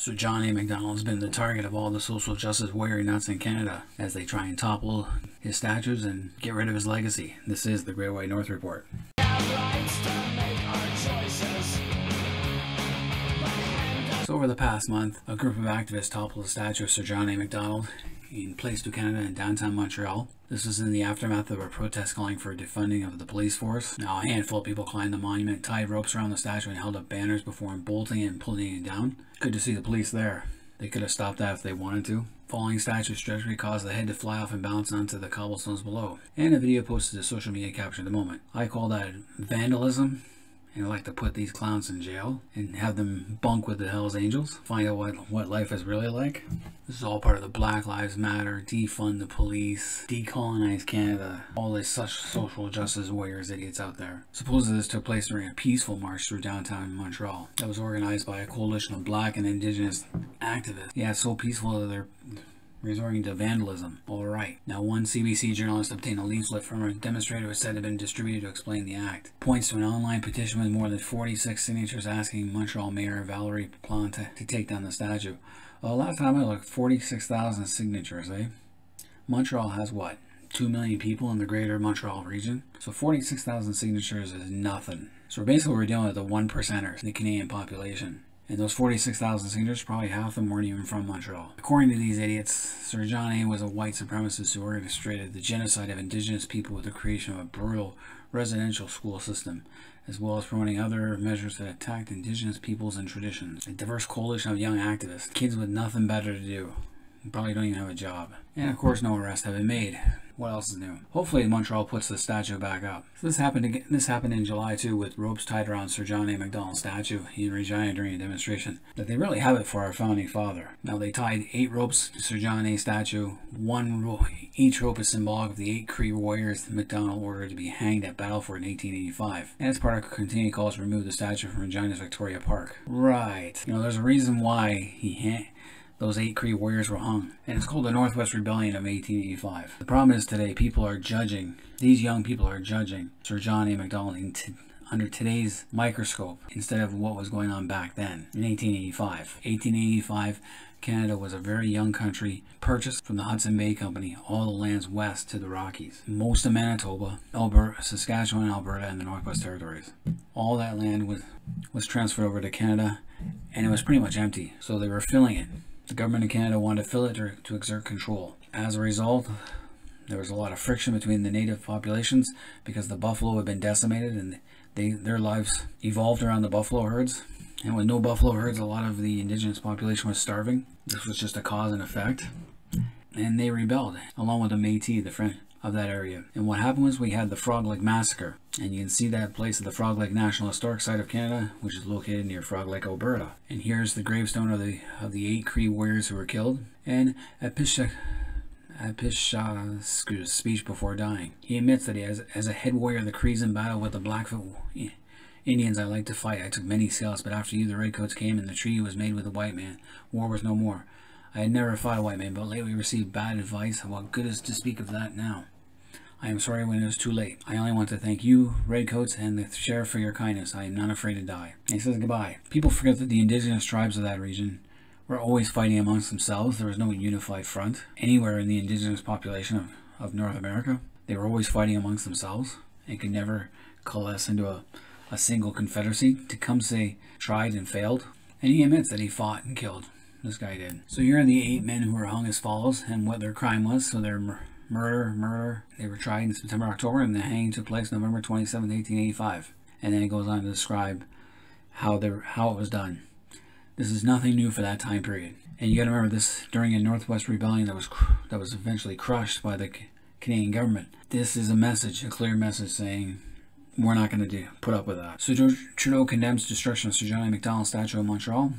So John A MacDonald has been the target of all the social justice warrior nuts in Canada as they try and topple his statues and get rid of his legacy. This is the Great White North Report. So over the past month, a group of activists toppled the statue of Sir John A MacDonald in Place du Canada in downtown Montreal. This was in the aftermath of a protest calling for defunding of the police force. Now, a handful of people climbed the monument, tied ropes around the statue, and held up banners before bolting and pulling it down. Good to see the police there. They could have stopped that if they wanted to. Falling statue's trajectory caused the head to fly off and bounce onto the cobblestones below. And a video posted to social media captured the moment. I call that vandalism. And I like to put these clowns in jail and have them bunk with the Hells Angels. Find out what life is really like. This is all part of the Black Lives Matter, defund the police, decolonize Canada, all this such social justice warriors idiots out there. Supposedly this took place during a peaceful march through downtown Montreal that was organized by a coalition of black and indigenous activists. Yeah, it's so peaceful that they're resorting to vandalism. Alright. Now, one CBC journalist obtained a leaflet from a demonstrator who said it had been distributed to explain the act. Points to an online petition with more than 46 signatures asking Montreal Mayor Valérie Plante to take down the statue. Well, last time I looked, 46,000 signatures, eh? Montreal has what? 2 million people in the greater Montreal region? So 46,000 signatures is nothing. So basically we're dealing with the 1%ers in the Canadian population. And those 46,000 signatures, probably half of them weren't even from Montreal. According to these idiots, Sir John A. was a white supremacist who orchestrated the genocide of Indigenous people with the creation of a brutal residential school system, as well as promoting other measures that attacked Indigenous peoples and traditions. A diverse coalition of young activists, kids with nothing better to do, who probably don't even have a job. And of course no arrests have been made. What else is new? Hopefully Montreal puts the statue back up. So this happened in July too, with ropes tied around Sir John A MacDonald's statue in Regina during a demonstration. That they really have it for our founding father. Now they tied 8 ropes to Sir John A statue. Each rope is symbolic of the 8 Cree warriors MacDonald ordered to be hanged at Battleford in 1885. And it's part of continuing calls to remove the statue from Regina's Victoria Park. Right. You know, there's a reason why those 8 Cree warriors were hung. And it's called the Northwest Rebellion of 1885. The problem is today people are judging, these young people are judging Sir John A MacDonald under today's microscope instead of what was going on back then in 1885. 1885, Canada was a very young country, purchased from the Hudson Bay Company all the lands west to the Rockies. Most of Manitoba, Alberta, Saskatchewan, Alberta, and the Northwest Territories. All that land was transferred over to Canada, and it was pretty much empty, so they were filling it. The government of Canada wanted to fill it to exert control. As a result, there was a lot of friction between the native populations because the buffalo had been decimated and their lives evolved around the buffalo herds. And with no buffalo herds, a lot of the indigenous population was starving. This was just a cause and effect. And they rebelled, along with the Métis, the French of that area. And what happened was we had the Frog Lake Massacre. And you can see that place at the Frog Lake National Historic Site of Canada, which is located near Frog Lake, Alberta. And here's the gravestone of the 8 Cree warriors who were killed. And Apish's speech before dying. He admits that as a head warrior of the Crees in battle with the Blackfoot Indians I like to fight. I took many scalps, but after you the Redcoats came and the treaty was made with the white man. War was no more. I had never fought a white man, but lately received bad advice. What good is to speak of that now? I am sorry when it was too late. I only want to thank you, Redcoats, and the Sheriff for your kindness. I am not afraid to die. And he says goodbye. People forget that the indigenous tribes of that region were always fighting amongst themselves. There was no unified front anywhere in the indigenous population of North America. They were always fighting amongst themselves and could never coalesce into a single confederacy. Tecumseh tried and failed, and he admits that he fought and killed. This guy did. So here are the 8 men who were hung as follows and what their crime was. So their murder. They were tried in September, October, and the hanging took place November 27, 1885. And then it goes on to describe how it was done. This is nothing new for that time period. And you got to remember this during a Northwest Rebellion that was eventually crushed by the Canadian government. This is a message, a clear message saying we're not going to put up with that. So Trudeau condemns destruction of Sir John A MacDonald's statue in Montreal,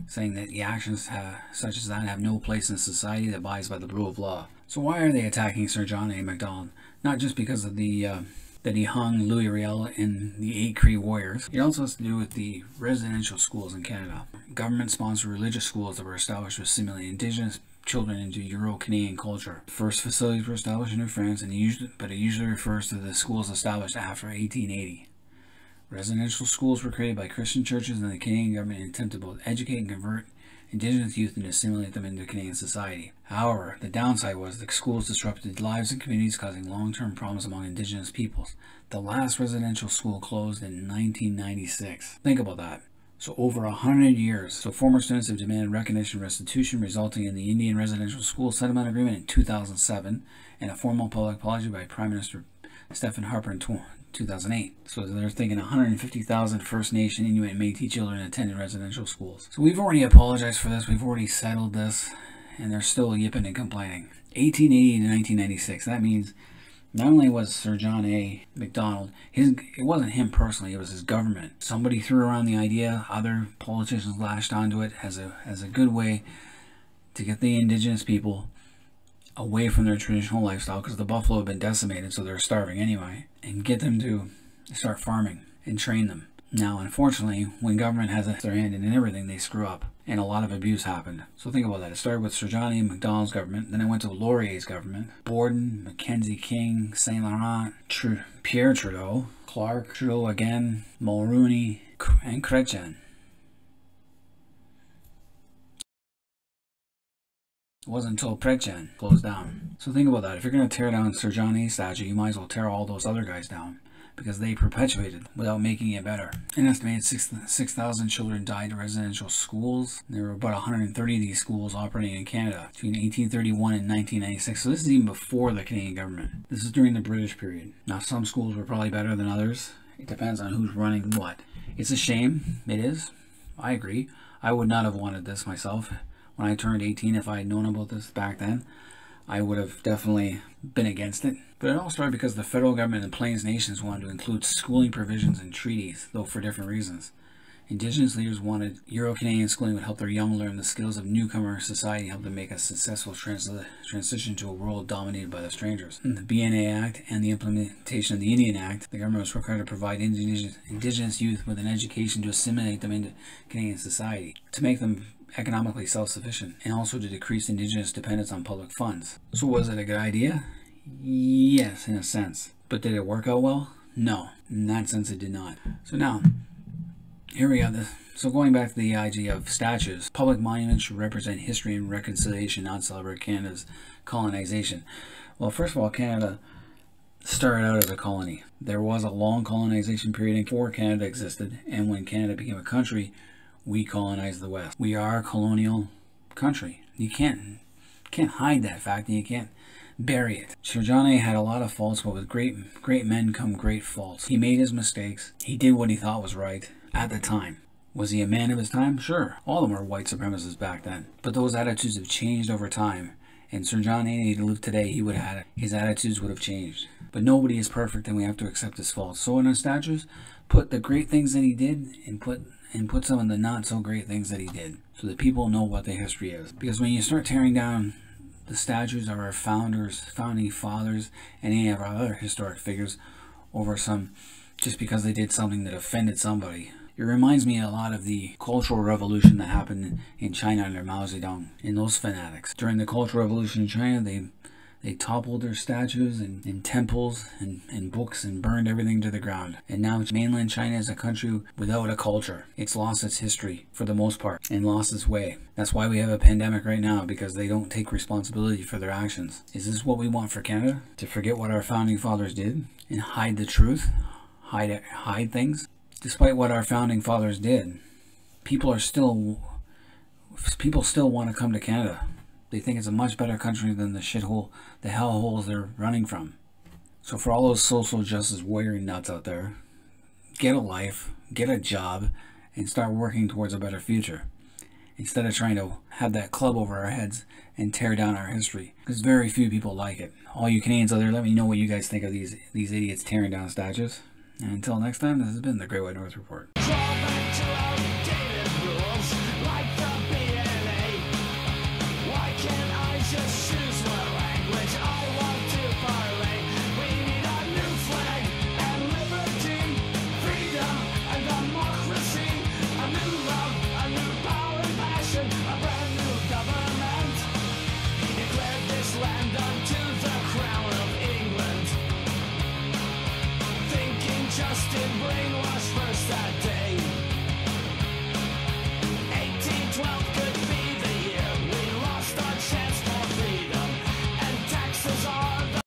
saying that the actions such as that have no place in a society that abides by the rule of law. So why are they attacking Sir John A MacDonald? Not just because of that he hung Louis Riel and the 8 Cree warriors. It also has to do with the residential schools in Canada. Government-sponsored religious schools that were established to assimilate Indigenous children into Euro-Canadian culture. The first facilities were established in New France, but it usually refers to the schools established after 1880. Residential schools were created by Christian churches and the Canadian government in an attempt to both educate and convert Indigenous youth and assimilate them into Canadian society. However, the downside was the schools disrupted lives and communities, causing long-term problems among Indigenous peoples. The last residential school closed in 1996. Think about that. So over 100 years. So former students have demanded recognition and restitution, resulting in the Indian Residential School Settlement Agreement in 2007 and a formal public apology by Prime Minister Stephen Harper in 2008. So they're thinking 150,000 First Nation, Inuit, and Métis children attended residential schools. So we've already apologized for this. We've already settled this, and they're still yipping and complaining. 1880 to 1996. That means not only was Sir John A MacDonald, it wasn't him personally, it was his government. Somebody threw around the idea, other politicians lashed onto it as a good way to get the Indigenous people away from their traditional lifestyle, because the buffalo have been decimated, so they're starving anyway, and get them to start farming and train them. Now, unfortunately, when government has their hand in everything, they screw up, and a lot of abuse happened. So think about that. It started with Sir John A MacDonald's government, then it went to Laurier's government, Borden, Mackenzie King, Saint Laurent, Pierre Trudeau, Clark, Trudeau again, Mulroney, and Chrétien. It wasn't until Chrétien closed down. So think about that. If you're going to tear down Sir John A statue, you might as well tear all those other guys down, because they perpetuated without making it better. An estimated 6,000 children died in residential schools. There were about 130 of these schools operating in Canada between 1831 and 1996. So this is even before the Canadian government. This is during the British period. Now, some schools were probably better than others. It depends on who's running what. It's a shame. It is. I agree. I would not have wanted this myself. When I turned 18, if I had known about this back then, I would have definitely been against it. But it all started because the federal government and Plains Nations wanted to include schooling provisions in treaties, though for different reasons. Indigenous leaders wanted Euro-Canadian schooling would help their young learn the skills of newcomer society, help them make a successful transition to a world dominated by the strangers. In the BNA Act and the implementation of the Indian Act, the government was required to provide Indigenous youth with an education to assimilate them into Canadian society, to make them economically self-sufficient, and also to decrease Indigenous dependence on public funds. So was it a good idea? Yes, in a sense. But did it work out well? No. In that sense, it did not. So now, here we have so going back to the idea of statues, public monuments should represent history and reconciliation, not celebrate Canada's colonization. Well, first of all, Canada started out as a colony. There was a long colonization period before Canada existed, and when Canada became a country, we colonized the West. We are a colonial country. You can't hide that fact, and you can't bury it. Sir John A had a lot of faults, but with great men come great faults. He made his mistakes. He did what he thought was right at the time. Was he a man of his time? Sure. All of them were white supremacists back then. But those attitudes have changed over time. And Sir John A lived today, he would have had it. His attitudes would have changed. But nobody is perfect, and we have to accept his faults. So in our statues, put the great things that he did, and put some of the not so great things that he did, so that people know what the history is. Because when you start tearing down the statues of our founding fathers, and any of our other historic figures over just because they did something that offended somebody, it reminds me a lot of the Cultural Revolution that happened in China under Mao Zedong and those fanatics. During the Cultural Revolution in China, they toppled their statues and temples and books and burned everything to the ground. And now mainland China is a country without a culture. It's lost its history for the most part and lost its way. That's why we have a pandemic right now, because they don't take responsibility for their actions. Is this what we want for Canada? To forget what our founding fathers did and hide the truth? Hide things? Despite what our founding fathers did, people still want to come to Canada. They think it's a much better country than the shithole, the hellholes they're running from. So for all those social justice warrior nuts out there, get a life, get a job, and start working towards a better future, instead of trying to have that club over our heads and tear down our history, because very few people like it. All you Canadians out there, let me know what you guys think of these idiots tearing down statues. And until next time, this has been the Great White North Report.